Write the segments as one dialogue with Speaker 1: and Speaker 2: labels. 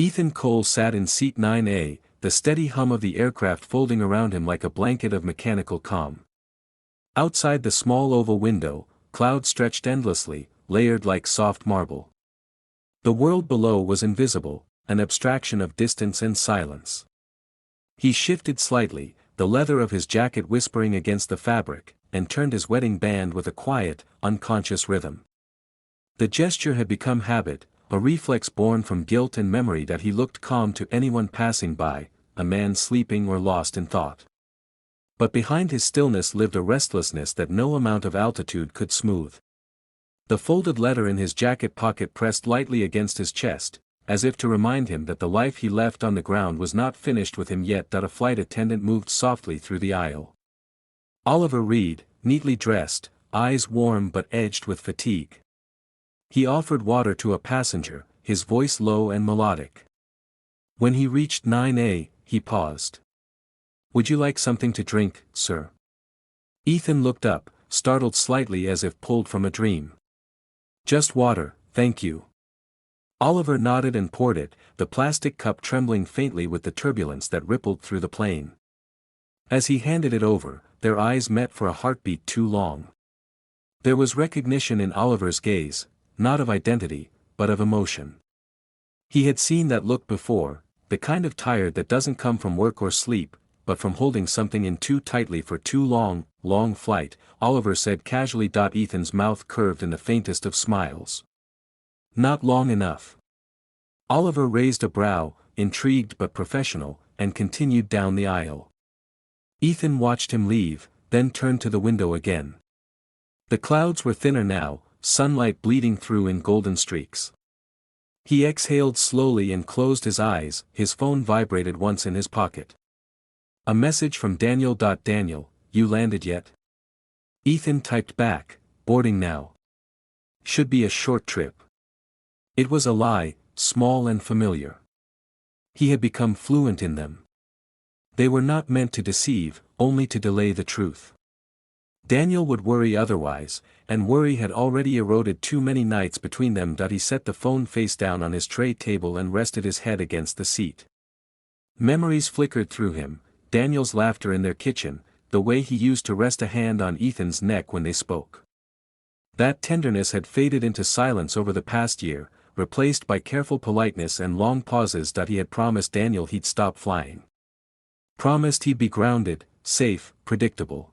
Speaker 1: Ethan Cole sat in seat 9A, the steady hum of the aircraft folding around him like a blanket of mechanical calm. Outside the small oval window, clouds stretched endlessly, layered like soft marble. The world below was invisible, an abstraction of distance and silence. He shifted slightly, the leather of his jacket whispering against the fabric, and turned his wedding band with a quiet, unconscious rhythm. The gesture had become habit, a reflex born from guilt and memory that he looked calm to anyone passing by, a man sleeping or lost in thought. But behind his stillness lived a restlessness that no amount of altitude could smooth. The folded letter in his jacket pocket pressed lightly against his chest, as if to remind him that the life he left on the ground was not finished with him yet. A flight attendant moved softly through the aisle. Oliver Reed, neatly dressed, eyes warm but edged with fatigue. He offered water to a passenger, his voice low and melodic. When he reached 9A, he paused. "Would you like something to drink, sir?" Ethan looked up, startled slightly as if pulled from a dream. "Just water, thank you." Oliver nodded and poured it, the plastic cup trembling faintly with the turbulence that rippled through the plane. As he handed it over, their eyes met for a heartbeat too long. There was recognition in Oliver's gaze, not of identity, but of emotion. He had seen that look before, the kind of tired that doesn't come from work or sleep, but from holding something in too tightly for too long. "Long flight," Oliver said casually. Ethan's mouth curved in the faintest of smiles. "Not long enough." Oliver raised a brow, intrigued but professional, and continued down the aisle. Ethan watched him leave, then turned to the window again. The clouds were thinner now, sunlight bleeding through in golden streaks. He exhaled slowly and closed his eyes. His phone vibrated once in his pocket. A message from Daniel. "Daniel, you landed yet?" Ethan typed back, "Boarding now. Should be a short trip." It was a lie, small and familiar. He had become fluent in them. They were not meant to deceive, only to delay the truth. Daniel would worry otherwise, and worry had already eroded too many nights between them. He set the phone face down on his tray table and rested his head against the seat. Memories flickered through him, Daniel's laughter in their kitchen, the way he used to rest a hand on Ethan's neck when they spoke. That tenderness had faded into silence over the past year, replaced by careful politeness and long pauses. He had promised Daniel he'd stop flying. Promised he'd be grounded, safe, predictable.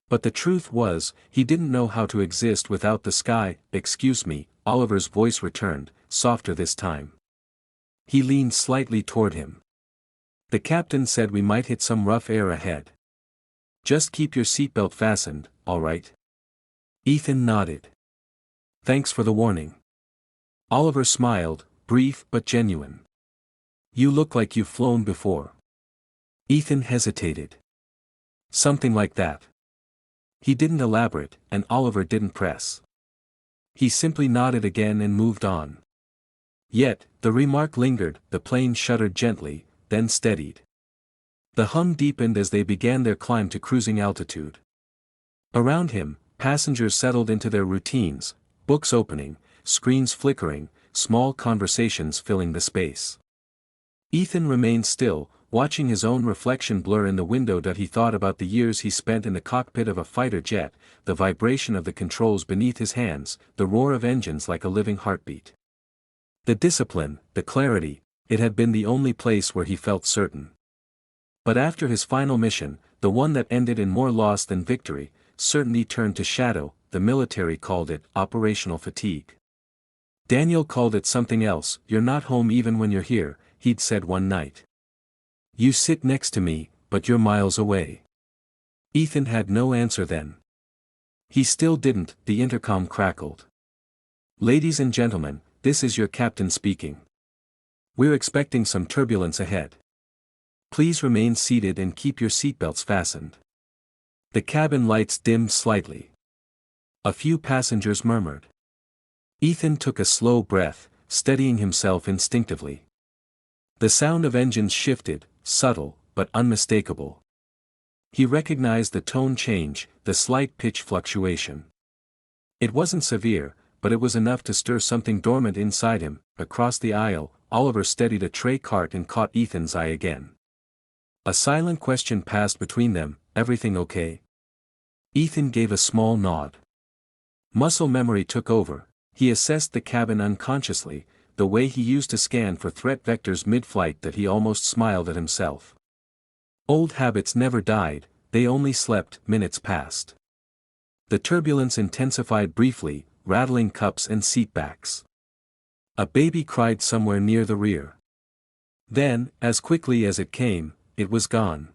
Speaker 1: But the truth was, he didn't know how to exist without the sky. "Excuse me," Oliver's voice returned, softer this time. He leaned slightly toward him. "The captain said we might hit some rough air ahead. Just keep your seatbelt fastened, all right?" Ethan nodded. "Thanks for the warning." Oliver smiled, brief but genuine. "You look like you've flown before." Ethan hesitated. "Something like that." He didn't elaborate, and Oliver didn't press. He simply nodded again and moved on. Yet, the remark lingered. The plane shuddered gently, then steadied. The hum deepened as they began their climb to cruising altitude. Around him, passengers settled into their routines, books opening, screens flickering, small conversations filling the space. Ethan remained still, watching his own reflection blur in the window. He thought about the years he spent in the cockpit of a fighter jet, the vibration of the controls beneath his hands, the roar of engines like a living heartbeat. The discipline, the clarity, it had been the only place where he felt certain. But after his final mission, the one that ended in more loss than victory, certainty turned to shadow. The military called it operational fatigue. Daniel called it something else. "You're not home even when you're here," he'd said one night. "You sit next to me, but you're miles away." Ethan had no answer then. He still didn't. The intercom crackled. "Ladies and gentlemen, this is your captain speaking. We're expecting some turbulence ahead. Please remain seated and keep your seatbelts fastened." The cabin lights dimmed slightly. A few passengers murmured. Ethan took a slow breath, steadying himself instinctively. The sound of engines shifted, subtle, but unmistakable. He recognized the tone change, the slight pitch fluctuation. It wasn't severe, but it was enough to stir something dormant inside him. Across the aisle, Oliver steadied a tray cart and caught Ethan's eye again. A silent question passed between them, "Everything okay?" Ethan gave a small nod. Muscle memory took over. He assessed the cabin unconsciously, the way he used to scan for threat vectors mid-flight that he almost smiled at himself. Old habits never died, they only slept. Minutes passed. The turbulence intensified briefly, rattling cups and seatbacks. A baby cried somewhere near the rear. Then, as quickly as it came, it was gone.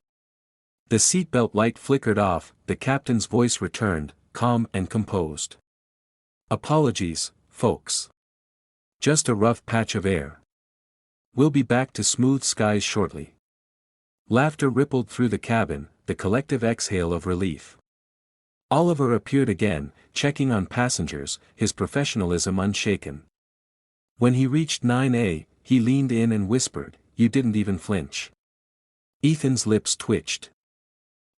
Speaker 1: The seatbelt light flickered off, the captain's voice returned, calm and composed. "Apologies, folks. Just a rough patch of air. We'll be back to smooth skies shortly." Laughter rippled through the cabin, the collective exhale of relief. Oliver appeared again, checking on passengers, his professionalism unshaken. When he reached 9A, he leaned in and whispered, "You didn't even flinch." Ethan's lips twitched.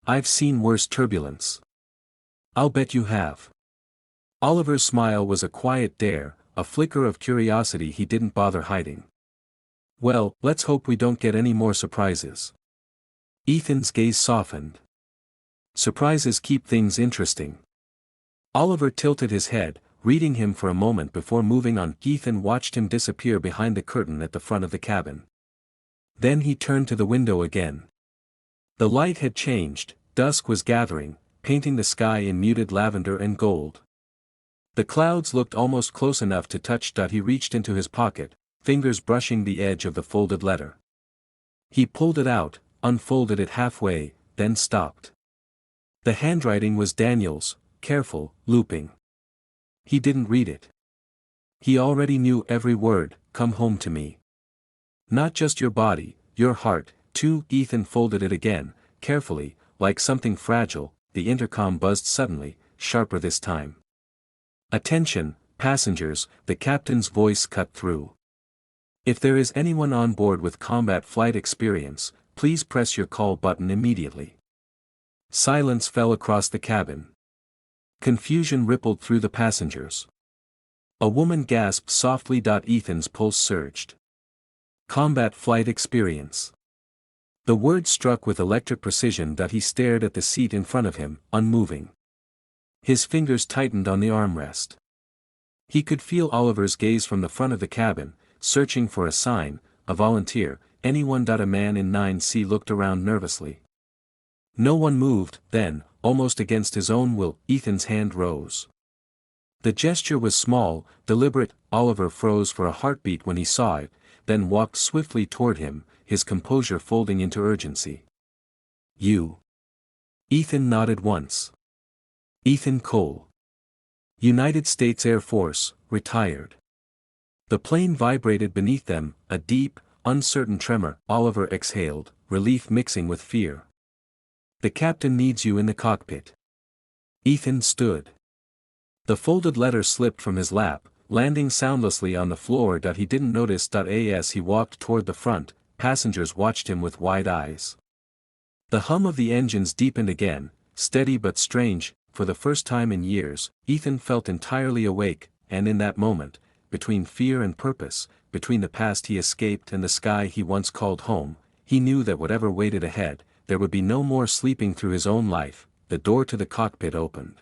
Speaker 1: "I've seen worse turbulence." "I'll bet you have." Oliver's smile was a quiet dare, a flicker of curiosity he didn't bother hiding. "Well, let's hope we don't get any more surprises." Ethan's gaze softened. "Surprises keep things interesting." Oliver tilted his head, reading him for a moment before moving on. Ethan watched him disappear behind the curtain at the front of the cabin. Then he turned to the window again. The light had changed, dusk was gathering, painting the sky in muted lavender and gold. The clouds looked almost close enough to touch. He reached into his pocket, fingers brushing the edge of the folded letter. He pulled it out, unfolded it halfway, then stopped. The handwriting was Daniel's, careful, looping. He didn't read it. He already knew every word. "Come home to me. Not just your body, your heart, too." Ethan folded it again, carefully, like something fragile. The intercom buzzed suddenly, sharper this time. "Attention, passengers," the captain's voice cut through. "If there is anyone on board with combat flight experience, please press your call button immediately." Silence fell across the cabin. Confusion rippled through the passengers. A woman gasped softly. Ethan's pulse surged. Combat flight experience. The word struck with electric precision. He stared at the seat in front of him, unmoving. His fingers tightened on the armrest. He could feel Oliver's gaze from the front of the cabin, searching for a sign, a volunteer, anyone. A man in 9C looked around nervously. No one moved. Then, almost against his own will, Ethan's hand rose. The gesture was small, deliberate. Oliver froze for a heartbeat when he saw it, then walked swiftly toward him, his composure folding into urgency. "You." Ethan nodded once. "Ethan Cole. United States Air Force, retired." The plane vibrated beneath them, a deep, uncertain tremor. Oliver exhaled, relief mixing with fear. "The captain needs you in the cockpit." Ethan stood. The folded letter slipped from his lap, landing soundlessly on the floor. He didn't notice. As he walked toward the front, passengers watched him with wide eyes. The hum of the engines deepened again, steady but strange. For the first time in years, Ethan felt entirely awake, and in that moment, between fear and purpose, between the past he escaped and the sky he once called home, he knew that whatever waited ahead, there would be no more sleeping through his own life. The door to the cockpit opened.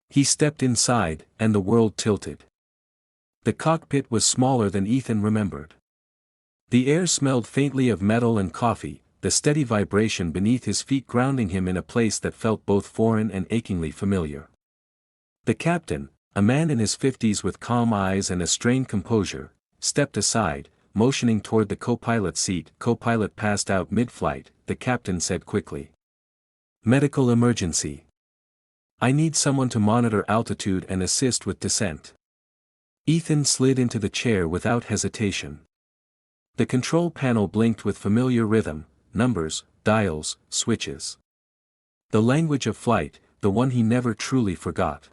Speaker 1: He stepped inside, and the world tilted. The cockpit was smaller than Ethan remembered. The air smelled faintly of metal and coffee, the steady vibration beneath his feet grounding him in a place that felt both foreign and achingly familiar. The captain, a man in his 50s with calm eyes and a strained composure, stepped aside, motioning toward the co-pilot seat. "Co-pilot passed out mid-flight," the captain said quickly. "Medical emergency. I need someone to monitor altitude and assist with descent." Ethan slid into the chair without hesitation. The control panel blinked with familiar rhythm, numbers, dials, switches. The language of flight, the one he never truly forgot.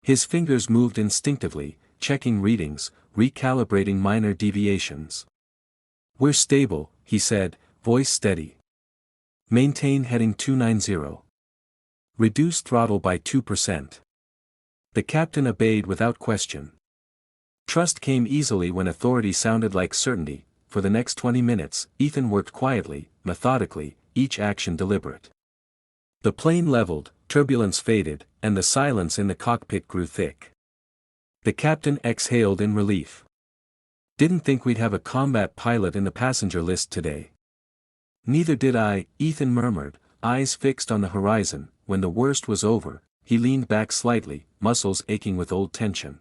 Speaker 1: His fingers moved instinctively, checking readings, recalibrating minor deviations. "We're stable," he said, voice steady. "Maintain heading 290. Reduce throttle by 2%. The captain obeyed without question. Trust came easily when authority sounded like certainty. For the next 20 minutes, Ethan worked quietly, methodically, each action deliberate. The plane leveled, turbulence faded, and the silence in the cockpit grew thick. The captain exhaled in relief. Didn't think we'd have a combat pilot in the passenger list today. Neither did I, Ethan murmured, eyes fixed on the horizon. When the worst was over, he leaned back slightly, muscles aching with old tension.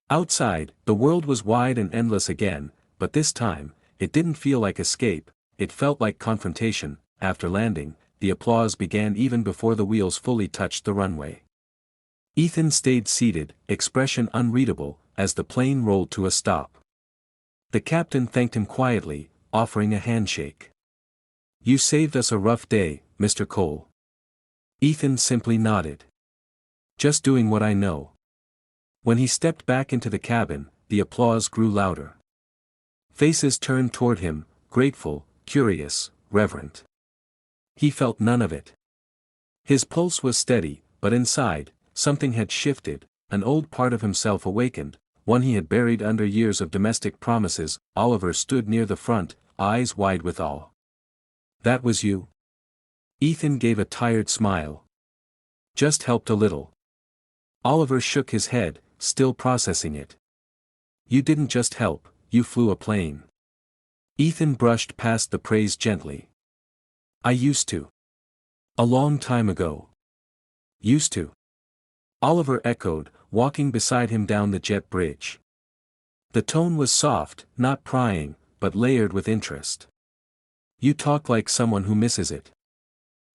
Speaker 1: Outside, the world was wide and endless again, but this time, it didn't feel like escape, it felt like confrontation. After landing, the applause began even before the wheels fully touched the runway. Ethan stayed seated, expression unreadable, as the plane rolled to a stop. The captain thanked him quietly, offering a handshake. "You saved us a rough day, Mr. Cole." Ethan simply nodded. "Just doing what I know." When he stepped back into the cabin, the applause grew louder. Faces turned toward him, grateful, curious, reverent. He felt none of it. His pulse was steady, but inside, something had shifted, an old part of himself awakened, one he had buried under years of domestic promises. Oliver stood near the front, eyes wide with awe. "That was you?" Ethan gave a tired smile. "Just helped a little." Oliver shook his head, still processing it. "You didn't just help, you flew a plane." Ethan brushed past the praise gently. "I used to. A long time ago." "Used to?" Oliver echoed, walking beside him down the jet bridge. The tone was soft, not prying, but layered with interest. "You talk like someone who misses it."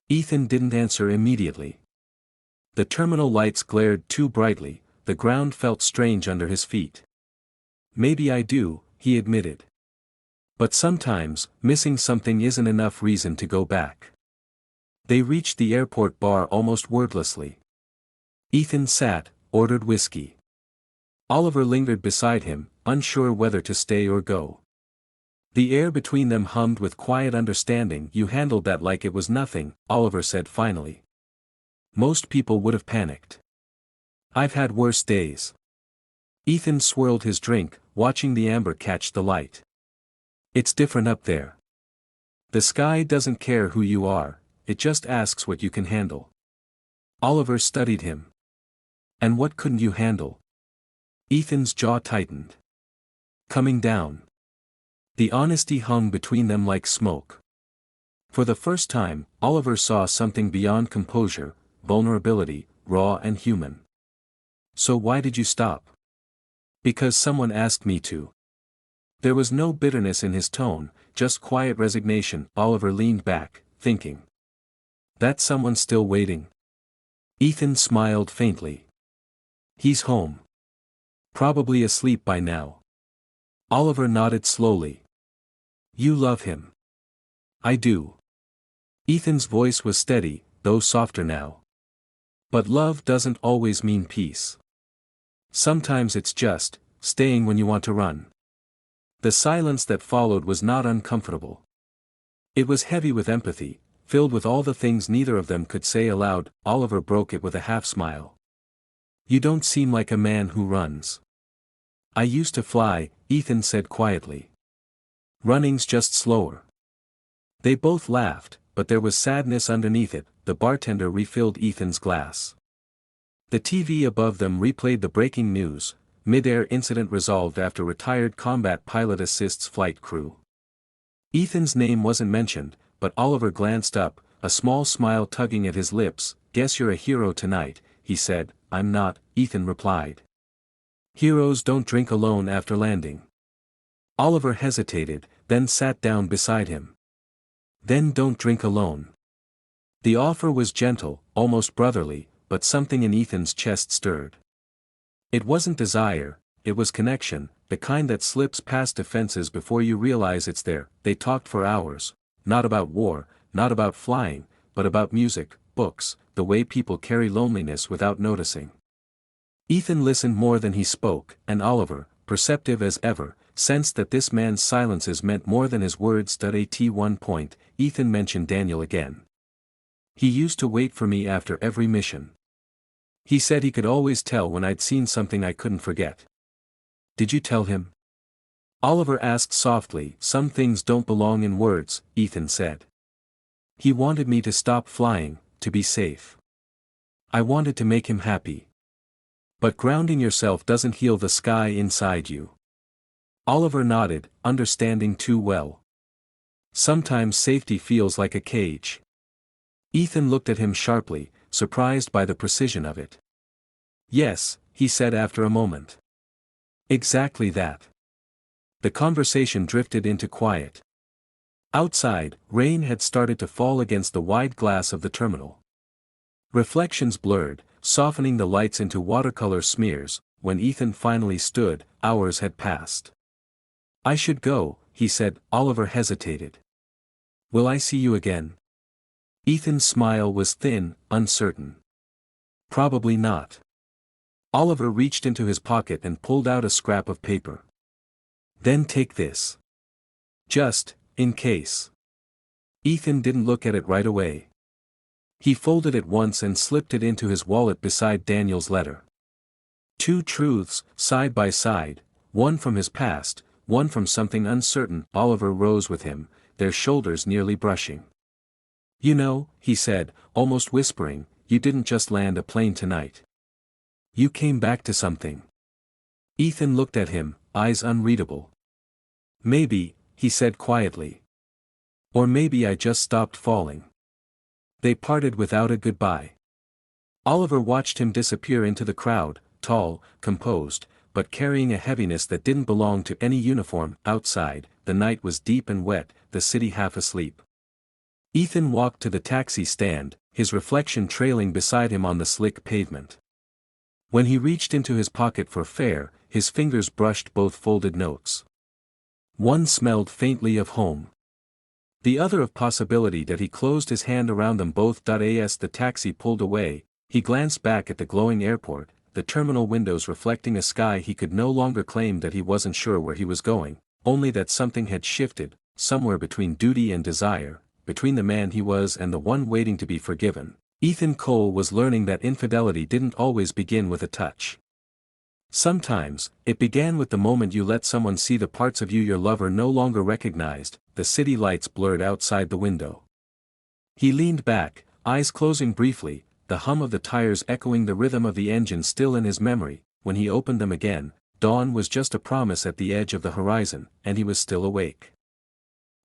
Speaker 1: Ethan didn't answer immediately. The terminal lights glared too brightly, the ground felt strange under his feet. "Maybe I do," he admitted. "But sometimes, missing something isn't enough reason to go back." They reached the airport bar almost wordlessly. Ethan sat, ordered whiskey. Oliver lingered beside him, unsure whether to stay or go. The air between them hummed with quiet understanding. "You handled that like it was nothing," Oliver said finally. "Most people would have panicked. I've had worse days." Ethan swirled his drink, watching the amber catch the light. "It's different up there. The sky doesn't care who you are, it just asks what you can handle." Oliver studied him. "And what couldn't you handle?" Ethan's jaw tightened. "Coming down." The honesty hung between them like smoke. For the first time, Oliver saw something beyond composure, vulnerability, raw and human. "So why did you stop?" "Because someone asked me to." There was no bitterness in his tone, just quiet resignation. Oliver leaned back, thinking. "That someone's still waiting?" Ethan smiled faintly. "He's home. Probably asleep by now." Oliver nodded slowly. "You love him." "I do." Ethan's voice was steady, though softer now. "But love doesn't always mean peace. Sometimes it's just staying when you want to run." The silence that followed was not uncomfortable. It was heavy with empathy, filled with all the things neither of them could say aloud. Oliver broke it with a half-smile. "You don't seem like a man who runs." "I used to fly," Ethan said quietly. "Running's just slower." They both laughed, but there was sadness underneath it. The bartender refilled Ethan's glass. The TV above them replayed the breaking news: mid-air incident resolved after retired combat pilot assists flight crew. Ethan's name wasn't mentioned, but Oliver glanced up, a small smile tugging at his lips. "Guess you're a hero tonight," he said. "I'm not," Ethan replied. "Heroes don't drink alone after landing." Oliver hesitated, then sat down beside him. "Then don't drink alone." The offer was gentle, almost brotherly, but something in Ethan's chest stirred. It wasn't desire, it was connection, the kind that slips past defenses before you realize it's there. They talked for hours, not about war, not about flying, but about music, books, the way people carry loneliness without noticing. Ethan listened more than he spoke, and Oliver, perceptive as ever, sensed that this man's silences meant more than his words. At one point, Ethan mentioned Daniel again. "He used to wait for me after every mission. He said he could always tell when I'd seen something I couldn't forget." Did you tell him? Oliver asked softly. Some things don't belong in words, Ethan said. He wanted me to stop flying, to be safe. I wanted to make him happy. But grounding yourself doesn't heal the sky inside you. Oliver nodded, understanding too well. Sometimes safety feels like a cage. Ethan looked at him sharply, surprised by the precision of it. Yes, he said after a moment. Exactly that. The conversation drifted into quiet. Outside, rain had started to fall against the wide glass of the terminal. Reflections blurred, softening the lights into watercolor smears. When Ethan finally stood, hours had passed. I should go, he said. Oliver hesitated. Will I see you again? Ethan's smile was thin, uncertain. Probably not. Oliver reached into his pocket and pulled out a scrap of paper. Then take this. Just, in case. Ethan didn't look at it right away. He folded it once and slipped it into his wallet beside Daniel's letter. Two truths, side by side, one from his past, one from something uncertain. Oliver rose with him, their shoulders nearly brushing. You know, he said, almost whispering, you didn't just land a plane tonight. You came back to something. Ethan looked at him, eyes unreadable. Maybe, he said quietly. Or maybe I just stopped falling. They parted without a goodbye. Oliver watched him disappear into the crowd, tall, composed, but carrying a heaviness that didn't belong to any uniform. Outside, the night was deep and wet, the city half asleep. Ethan walked to the taxi stand, his reflection trailing beside him on the slick pavement. When he reached into his pocket for fare, his fingers brushed both folded notes. One smelled faintly of home. The other of possibility that he closed his hand around them both. As the taxi pulled away, he glanced back at the glowing airport, the terminal windows reflecting a sky he could no longer claim that he wasn't sure where he was going, only that something had shifted, somewhere between duty and desire, between the man he was and the one waiting to be forgiven. Ethan Cole was learning that infidelity didn't always begin with a touch. Sometimes, it began with the moment you let someone see the parts of you your lover no longer recognized. The city lights blurred outside the window. He leaned back, eyes closing briefly, the hum of the tires echoing the rhythm of the engine still in his memory. When he opened them again, dawn was just a promise at the edge of the horizon, and he was still awake.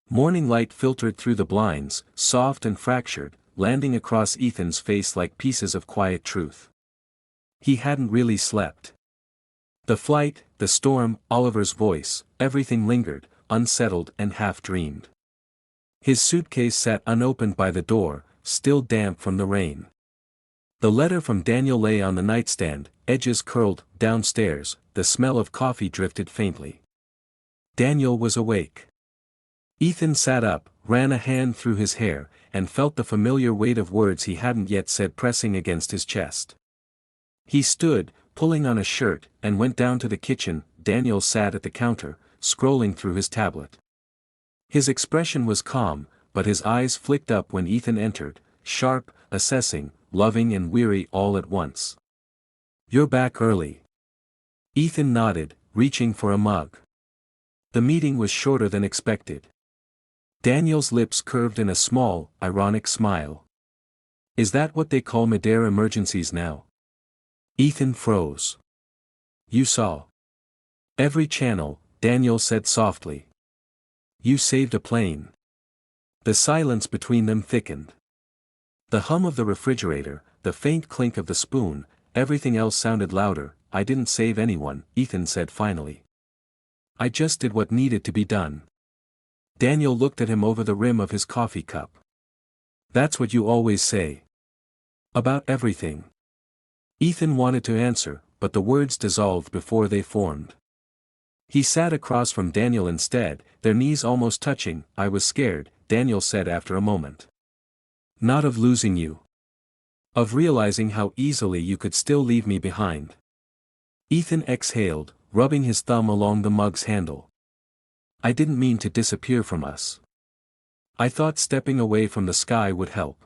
Speaker 1: Morning light filtered through the blinds, soft and fractured, landing across Ethan's face like pieces of quiet truth. He hadn't really slept. The flight, the storm, Oliver's voice, everything lingered, unsettled and half-dreamed. His suitcase sat unopened by the door, still damp from the rain. The letter from Daniel lay on the nightstand, edges curled. Downstairs, the smell of coffee drifted faintly. Daniel was awake. Ethan sat up, ran a hand through his hair, and felt the familiar weight of words he hadn't yet said pressing against his chest. He stood, pulling on a shirt, and went down to the kitchen. Daniel sat at the counter, scrolling through his tablet. His expression was calm, but his eyes flicked up when Ethan entered, sharp, assessing, loving and weary all at once. You're back early. Ethan nodded, reaching for a mug. The meeting was shorter than expected. Daniel's lips curved in a small, ironic smile. Is that what they call mid-air emergencies now? Ethan froze. You saw every channel, Daniel said softly. You saved a plane. The silence between them thickened. The hum of the refrigerator, the faint clink of the spoon, everything else sounded louder. I didn't save anyone, Ethan said finally. I just did what needed to be done. Daniel looked at him over the rim of his coffee cup. That's what you always say. About everything. Ethan wanted to answer, but the words dissolved before they formed. He sat across from Daniel instead, their knees almost touching. I was scared, Daniel said after a moment. Not of losing you. Of realizing how easily you could still leave me behind. Ethan exhaled, rubbing his thumb along the mug's handle. I didn't mean to disappear from us. I thought stepping away from the sky would help.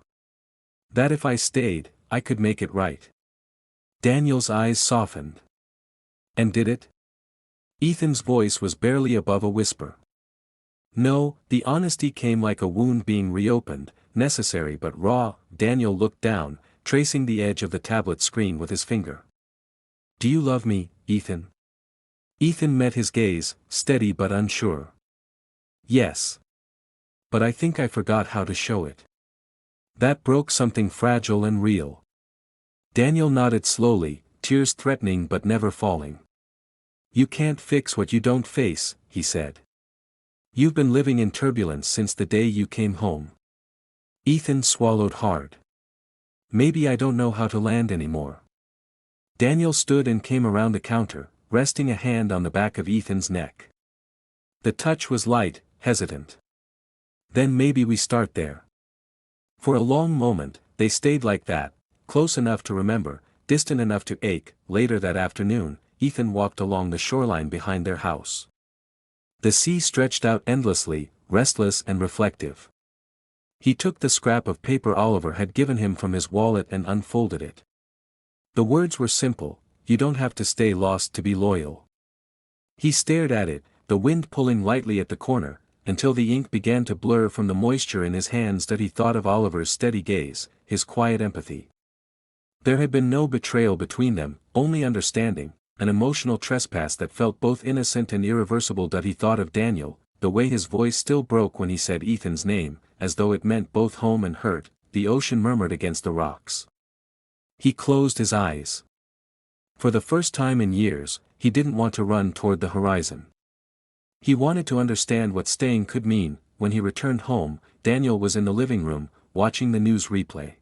Speaker 1: That if I stayed, I could make it right. Daniel's eyes softened. And did it? Ethan's voice was barely above a whisper. No, the honesty came like a wound being reopened, necessary but raw. Daniel looked down, tracing the edge of the tablet screen with his finger. Do you love me, Ethan? Ethan met his gaze, steady but unsure. Yes. But I think I forgot how to show it. That broke something fragile and real. Daniel nodded slowly, tears threatening but never falling. You can't fix what you don't face, he said. You've been living in turbulence since the day you came home. Ethan swallowed hard. Maybe I don't know how to land anymore. Daniel stood and came around the counter, resting a hand on the back of Ethan's neck. The touch was light, hesitant. Then maybe we start there. For a long moment, they stayed like that, close enough to remember, distant enough to ache. Later that afternoon, Ethan walked along the shoreline behind their house. The sea stretched out endlessly, restless and reflective. He took the scrap of paper Oliver had given him from his wallet and unfolded it. The words were simple: you don't have to stay lost to be loyal. He stared at it, the wind pulling lightly at the corner, until the ink began to blur from the moisture in his hands. That he thought of Oliver's steady gaze, his quiet empathy. There had been no betrayal between them, only understanding, an emotional trespass that felt both innocent and irreversible. That he thought of Daniel, the way his voice still broke when he said Ethan's name, as though it meant both home and hurt. The ocean murmured against the rocks. He closed his eyes. For the first time in years, he didn't want to run toward the horizon. He wanted to understand what staying could mean. When he returned home, Daniel was in the living room, watching the news replay.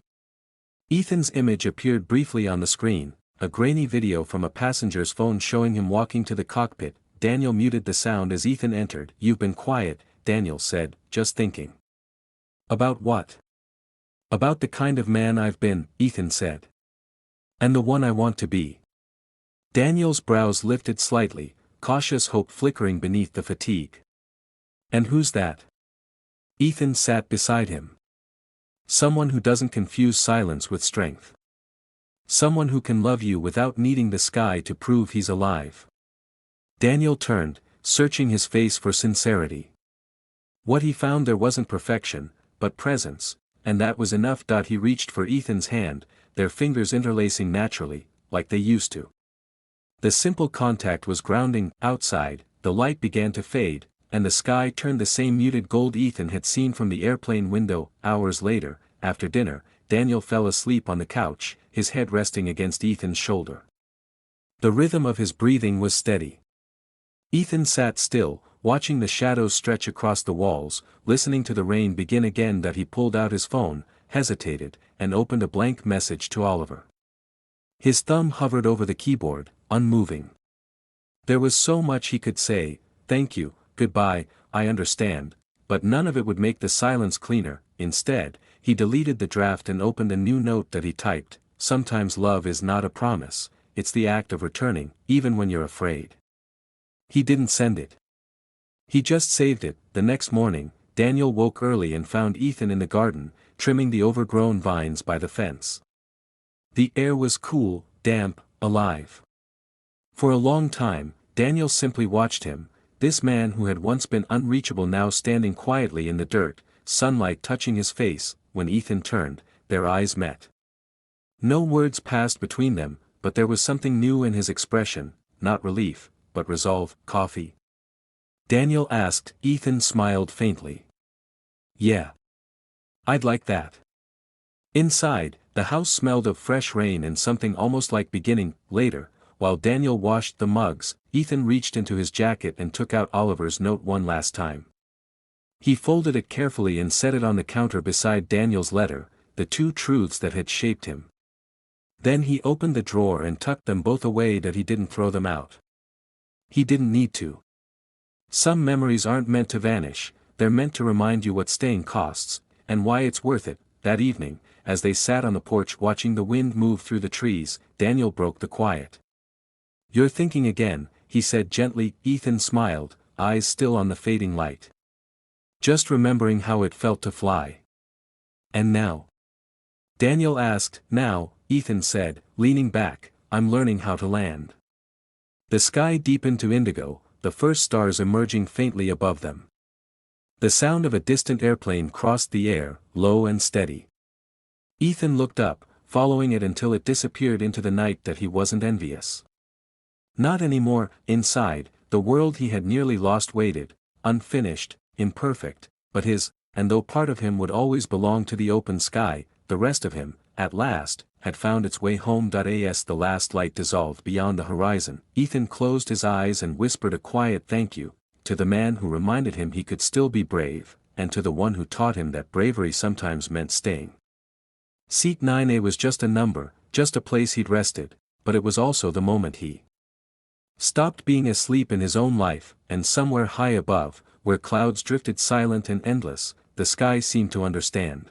Speaker 1: Ethan's image appeared briefly on the screen, a grainy video from a passenger's phone showing him walking to the cockpit. Daniel muted the sound as Ethan entered. You've been quiet, Daniel said, just thinking. About what? About the kind of man I've been, Ethan said. And the one I want to be. Daniel's brows lifted slightly, cautious hope flickering beneath the fatigue. And who's that? Ethan sat beside him. Someone who doesn't confuse silence with strength. Someone who can love you without needing the sky to prove he's alive. Daniel turned, searching his face for sincerity. What he found there wasn't perfection, but presence, and that was enough. He reached for Ethan's hand, their fingers interlacing naturally, like they used to. The simple contact was grounding. Outside, the light began to fade, and the sky turned the same muted gold Ethan had seen from the airplane window. Hours later, after dinner, Daniel fell asleep on the couch, his head resting against Ethan's shoulder. The rhythm of his breathing was steady. Ethan sat still, watching the shadows stretch across the walls, listening to the rain begin again. He pulled out his phone, hesitated, and opened a blank message to Oliver. His thumb hovered over the keyboard, unmoving. There was so much he could say: thank you, goodbye, I understand, but none of it would make the silence cleaner. Instead, he deleted the draft and opened a new note that he typed. Sometimes love is not a promise, it's the act of returning, even when you're afraid. He didn't send it. He just saved it. The next morning, Daniel woke early and found Ethan in the garden, trimming the overgrown vines by the fence. The air was cool, damp, alive. For a long time, Daniel simply watched him, this man who had once been unreachable now standing quietly in the dirt, sunlight touching his face. When Ethan turned, their eyes met. No words passed between them, but there was something new in his expression, not relief, but resolve. Coffee? Daniel asked. Ethan smiled faintly. Yeah. I'd like that. Inside, the house smelled of fresh rain and something almost like beginning. Later, while Daniel washed the mugs, Ethan reached into his jacket and took out Oliver's note one last time. He folded it carefully and set it on the counter beside Daniel's letter, the two truths that had shaped him. Then he opened the drawer and tucked them both away. He didn't throw them out. He didn't need to. Some memories aren't meant to vanish, they're meant to remind you what staying costs, and why it's worth it. That evening, as they sat on the porch watching the wind move through the trees, Daniel broke the quiet. You're thinking again, he said gently. Ethan smiled, eyes still on the fading light. Just remembering how it felt to fly. And now? Daniel asked. Now, Ethan said, leaning back, I'm learning how to land. The sky deepened to indigo, the first stars emerging faintly above them. The sound of a distant airplane crossed the air, low and steady. Ethan looked up, following it until it disappeared into the night. That he wasn't envious. Not anymore. Inside, the world he had nearly lost waited, unfinished, imperfect, but his, and though part of him would always belong to the open sky, the rest of him, at last, had found its way home. As the last light dissolved beyond the horizon, Ethan closed his eyes and whispered a quiet thank you, to the man who reminded him he could still be brave, and to the one who taught him that bravery sometimes meant staying. Seat 9A was just a number, just a place he'd rested, but it was also the moment he stopped being asleep in his own life, and somewhere high above, where clouds drifted silent and endless, the sky seemed to understand.